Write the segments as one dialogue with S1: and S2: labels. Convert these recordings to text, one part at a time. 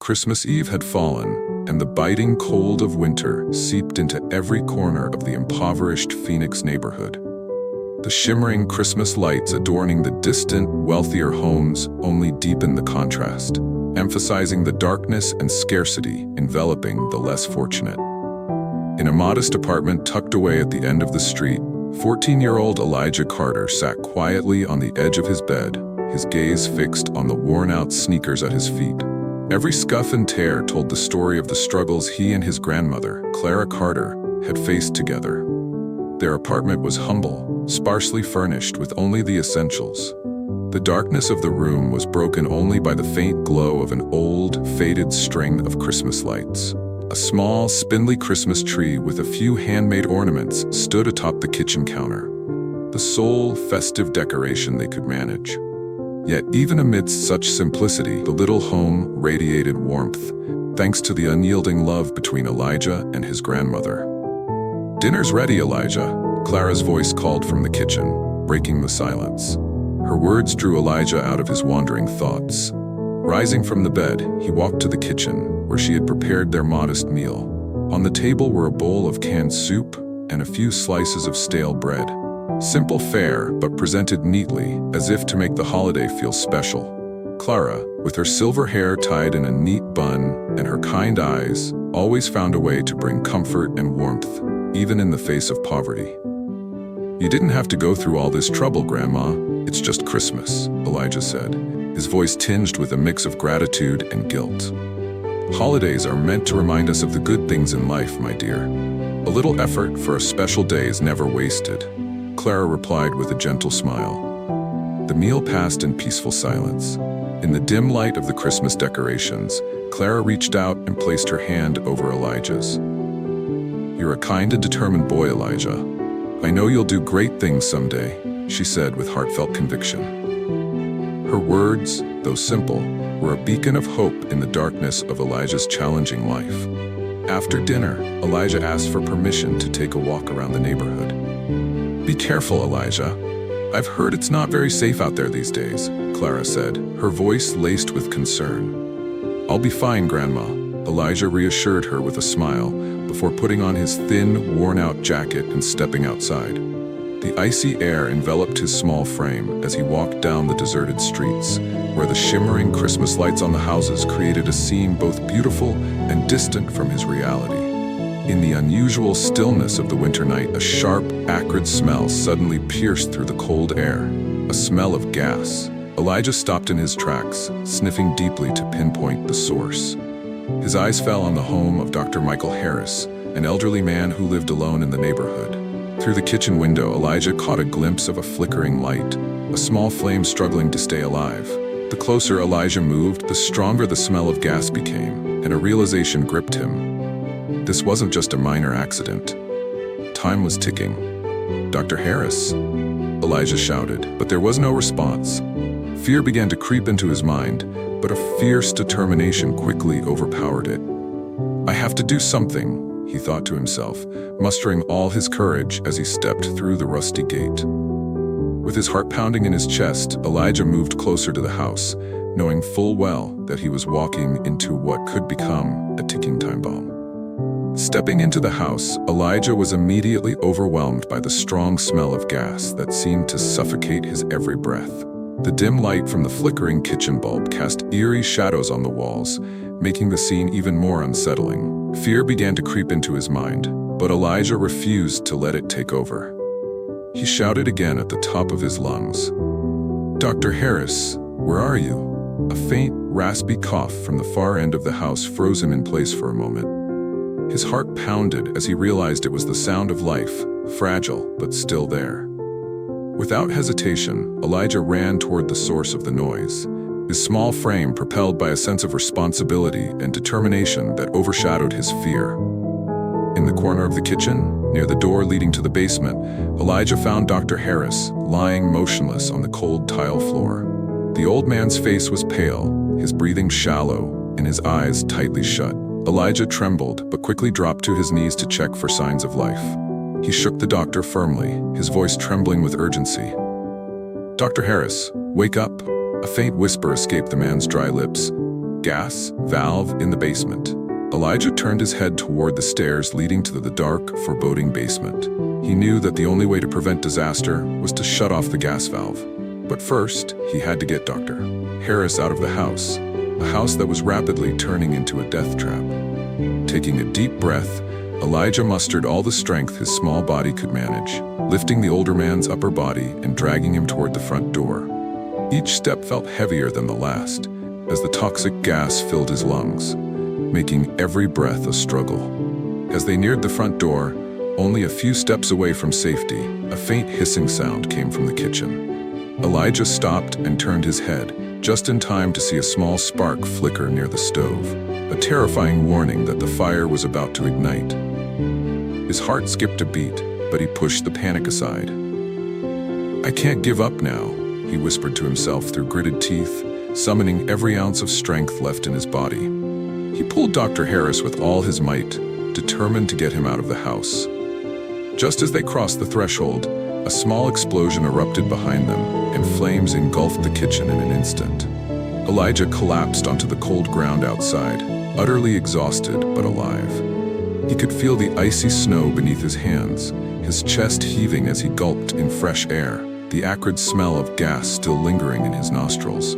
S1: Christmas Eve had fallen, and the biting cold of winter seeped into every corner of the impoverished Phoenix neighborhood. The shimmering Christmas lights adorning the distant, wealthier homes only deepened the contrast, emphasizing the darkness and scarcity enveloping the less fortunate. In a modest apartment tucked away at the end of the street, 14-year-old Elijah Carter sat quietly on the edge of his bed, his gaze fixed on the worn-out sneakers at his feet. Every scuff and tear told the story of the struggles he and his grandmother, Clara Carter, had faced together. Their apartment was humble, sparsely furnished with only the essentials. The darkness of the room was broken only by the faint glow of an old, faded string of Christmas lights. A small, spindly Christmas tree with a few handmade ornaments stood atop the kitchen counter, the sole festive decoration they could manage. Yet even amidst such simplicity, the little home radiated warmth, thanks to the unyielding love between Elijah and his grandmother. "Dinner's ready, Elijah," Clara's voice called from the kitchen, breaking the silence. Her words drew Elijah out of his wandering thoughts. Rising from the bed, he walked to the kitchen, where she had prepared their modest meal. On the table were a bowl of canned soup and a few slices of stale bread. Simple fare, but presented neatly, as if to make the holiday feel special. Clara, with her silver hair tied in a neat bun and her kind eyes, always found a way to bring comfort and warmth, even in the face of poverty. "You didn't have to go through all this trouble, Grandma. It's just Christmas," Elijah said, his voice tinged with a mix of gratitude and guilt. "Holidays are meant to remind us of the good things in life, my dear. A little effort for a special day is never wasted," Clara replied with a gentle smile. The meal passed in peaceful silence. In the dim light of the Christmas decorations, Clara reached out and placed her hand over Elijah's. "You're a kind and determined boy, Elijah. I know you'll do great things someday," she said with heartfelt conviction. Her words, though simple, were a beacon of hope in the darkness of Elijah's challenging life. After dinner, Elijah asked for permission to take a walk around the neighborhood. "Be careful, Elijah. I've heard it's not very safe out there these days," Clara said, her voice laced with concern. "I'll be fine, Grandma," Elijah reassured her with a smile before putting on his thin, worn-out jacket and stepping outside. The icy air enveloped his small frame as he walked down the deserted streets, where the shimmering Christmas lights on the houses created a scene both beautiful and distant from his reality. In the unusual stillness of the winter night, a sharp, acrid smell suddenly pierced through the cold air, a smell of gas. Elijah stopped in his tracks, sniffing deeply to pinpoint the source. His eyes fell on the home of Dr. Michael Harris, an elderly man who lived alone in the neighborhood. Through the kitchen window, Elijah caught a glimpse of a flickering light, a small flame struggling to stay alive. The closer Elijah moved, the stronger the smell of gas became, and a realization gripped him. This wasn't just a minor accident. Time was ticking. "Dr. Harris," Elijah shouted, but there was no response. Fear began to creep into his mind, but a fierce determination quickly overpowered it. "I have to do something," he thought to himself, mustering all his courage as he stepped through the rusty gate. With his heart pounding in his chest, Elijah moved closer to the house, knowing full well that he was walking into what could become a ticking time bomb. Stepping into the house, Elijah was immediately overwhelmed by the strong smell of gas that seemed to suffocate his every breath. The dim light from the flickering kitchen bulb cast eerie shadows on the walls, making the scene even more unsettling. Fear began to creep into his mind, but Elijah refused to let it take over. He shouted again at the top of his lungs, "Dr. Harris, where are you?" A faint, raspy cough from the far end of the house froze him in place for a moment. His heart pounded as he realized it was the sound of life, fragile but still there. Without hesitation, Elijah ran toward the source of the noise, his small frame propelled by a sense of responsibility and determination that overshadowed his fear. In the corner of the kitchen, near the door leading to the basement, Elijah found Dr. Harris lying motionless on the cold tile floor. The old man's face was pale, his breathing shallow, and his eyes tightly shut. Elijah trembled, but quickly dropped to his knees to check for signs of life. He shook the doctor firmly, his voice trembling with urgency. "Dr. Harris, wake up." A faint whisper escaped the man's dry lips. gas valve in the basement. Elijah turned his head toward the stairs leading to the dark, foreboding basement. He knew that the only way to prevent disaster was to shut off the gas valve. But first, he had to get Dr. Harris out of the house, a house that was rapidly turning into a death trap. Taking a deep breath, Elijah mustered all the strength his small body could manage, lifting the older man's upper body and dragging him toward the front door. Each step felt heavier than the last, as the toxic gas filled his lungs, making every breath a struggle. As they neared the front door, only a few steps away from safety, a faint hissing sound came from the kitchen. Elijah stopped and turned his head, just in time to see a small spark flicker near the stove, a terrifying warning that the fire was about to ignite. His heart skipped a beat, but he pushed the panic aside. "I can't give up now," he whispered to himself through gritted teeth, summoning every ounce of strength left in his body. He pulled Dr. Harris with all his might, determined to get him out of the house. Just as they crossed the threshold, a small explosion erupted behind them, and flames engulfed the kitchen in an instant. Elijah collapsed onto the cold ground outside, utterly exhausted but alive. He could feel the icy snow beneath his hands, his chest heaving as he gulped in fresh air, the acrid smell of gas still lingering in his nostrils.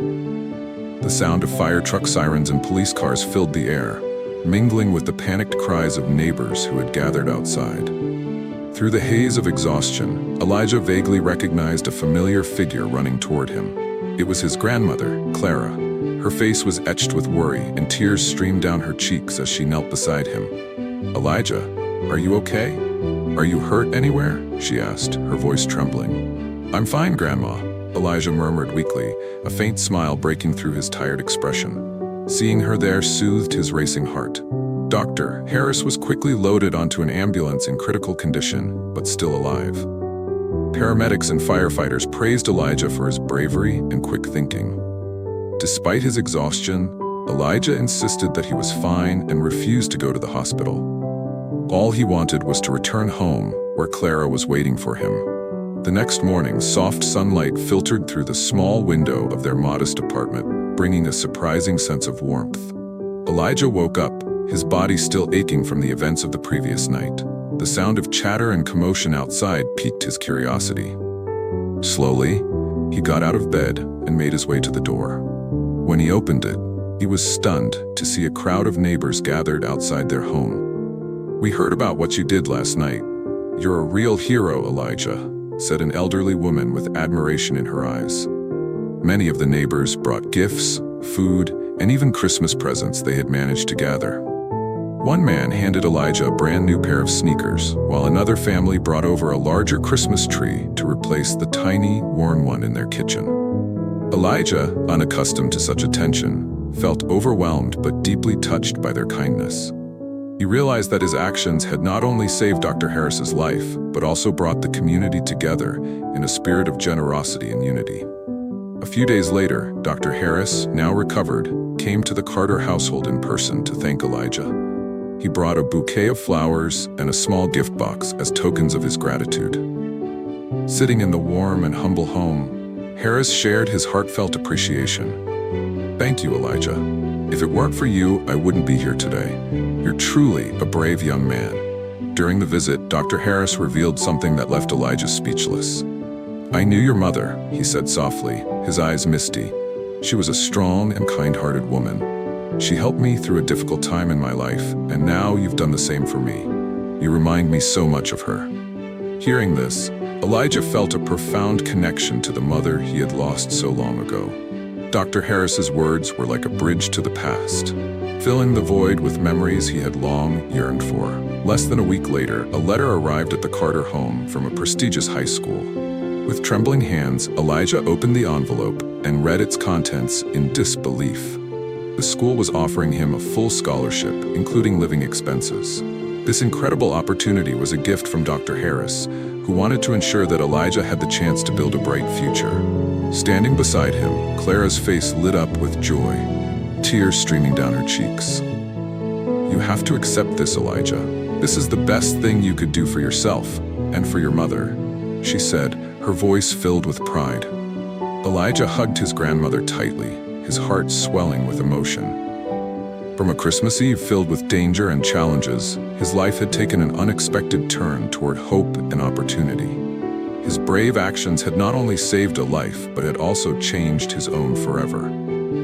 S1: The sound of fire truck sirens and police cars filled the air, mingling with the panicked cries of neighbors who had gathered outside. Through the haze of exhaustion, Elijah vaguely recognized a familiar figure running toward him. It was his grandmother, Clara. Her face was etched with worry, and tears streamed down her cheeks as she knelt beside him. "Elijah, are you okay? Are you hurt anywhere?" she asked, her voice trembling. "I'm fine, Grandma," Elijah murmured weakly, a faint smile breaking through his tired expression. Seeing her there soothed his racing heart. Dr. Harris was quickly loaded onto an ambulance in critical condition, but still alive. Paramedics and firefighters praised Elijah for his bravery and quick thinking. Despite his exhaustion, Elijah insisted that he was fine and refused to go to the hospital. All he wanted was to return home, where Clara was waiting for him. The next morning, soft sunlight filtered through the small window of their modest apartment, bringing a surprising sense of warmth. Elijah woke up, his body still aching from the events of the previous night. The sound of chatter and commotion outside piqued his curiosity. Slowly, he got out of bed and made his way to the door. When he opened it, he was stunned to see a crowd of neighbors gathered outside their home. "We heard about what you did last night. You're a real hero, Elijah," said an elderly woman with admiration in her eyes. Many of the neighbors brought gifts, food, and even Christmas presents they had managed to gather. One man handed Elijah a brand new pair of sneakers, while another family brought over a larger Christmas tree to replace the tiny, worn one in their kitchen. Elijah, unaccustomed to such attention, felt overwhelmed but deeply touched by their kindness. He realized that his actions had not only saved Dr. Harris's life, but also brought the community together in a spirit of generosity and unity. A few days later, Dr. Harris, now recovered, came to the Carter household in person to thank Elijah. He brought a bouquet of flowers and a small gift box as tokens of his gratitude. Sitting in the warm and humble home, Harris shared his heartfelt appreciation. "Thank you, Elijah. If it weren't for you, I wouldn't be here today. You're truly a brave young man." During the visit, Dr. Harris revealed something that left Elijah speechless. "I knew your mother," he said softly, his eyes misty. "She was a strong and kind-hearted woman. She helped me through a difficult time in my life, and now you've done the same for me. You remind me so much of her." Hearing this, Elijah felt a profound connection to the mother he had lost so long ago. Dr. Harris's words were like a bridge to the past, filling the void with memories he had long yearned for. Less than a week later, a letter arrived at the Carter home from a prestigious high school. With trembling hands, Elijah opened the envelope and read its contents in disbelief. The school was offering him a full scholarship, including living expenses. This incredible opportunity was a gift from Dr. Harris, who wanted to ensure that Elijah had the chance to build a bright future. Standing beside him, Clara's face lit up with joy, tears streaming down her cheeks. "You have to accept this, Elijah. This is the best thing you could do for yourself and for your mother," she said, her voice filled with pride. Elijah hugged his grandmother tightly, his heart swelling with emotion. From a Christmas Eve filled with danger and challenges, his life had taken an unexpected turn toward hope and opportunity. His brave actions had not only saved a life, but had also changed his own forever.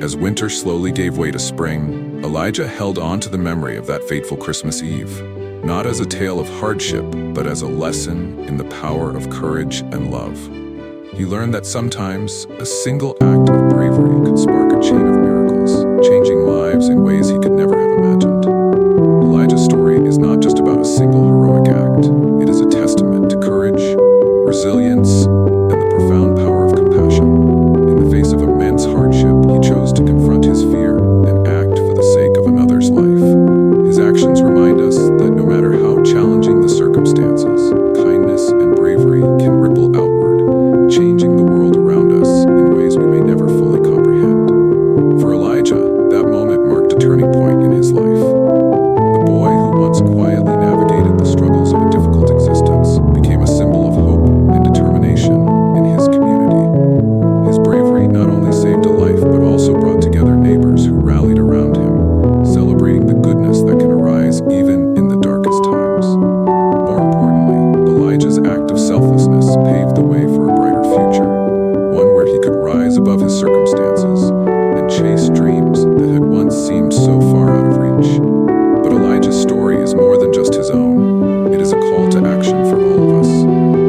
S1: As winter slowly gave way to spring, Elijah held on to the memory of that fateful Christmas Eve, not as a tale of hardship, but as a lesson in the power of courage and love. He learned that sometimes a single act of bravery could spark a chain of miracles, changing lives in ways he could never have imagined. Elijah's story is not just about a single heroic act. It is a testament to courage, resilience, and the profound power of compassion. In the face of immense hardship, he chose to confront his fear and act for the sake of another's life. His actions remind us that no matter how challenging the circumstances, kindness and bravery can ripple outward, changing the world around us in ways we may never fully comprehend. For Elijah, that moment marked a turning point in his life. The boy who once quietly navigated the struggles of a difficult existence became a symbol of hope and determination in his community. His bravery not only saved a life but also brought together neighbors who rallied around him, celebrating the goodness that can arise even in the darkest times. More importantly, Elijah's act of selflessness paved the way for a brighter future, one where he could rise above his circumstances and chase dreams that had once seemed so far out of reach. But Elijah's story is more than just his own. It is a call to action for all of us.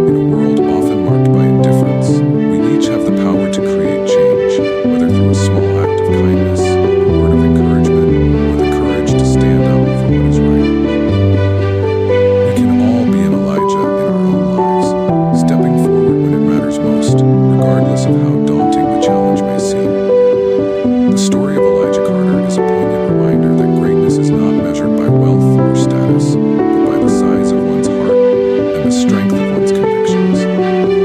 S1: In a world often marked by indifference, we each have the power to create change, whether through a small act of kindness, a word of encouragement, or the courage to stand up for what is right. We can all be an Elijah in our own lives, stepping forward when it matters most, regardless of how daunting the challenge may seem. The story of Elijah Carter is a poignant reminder that greatness is not measured by wealth or status, but by the size of one's heart and the strength of one's convictions.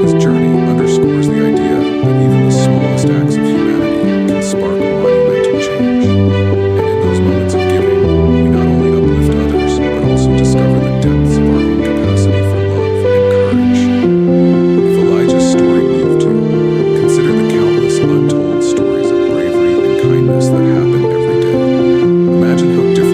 S1: His journey underscores the idea that even the smallest acts of humanity can spark monumental change. And in those moments of giving, we not only uplift others, but also discover the depths of our own capacity for love and courage. If Elijah's story moved you, consider the countless untold stories of bravery and kindness that happen every day. Imagine how different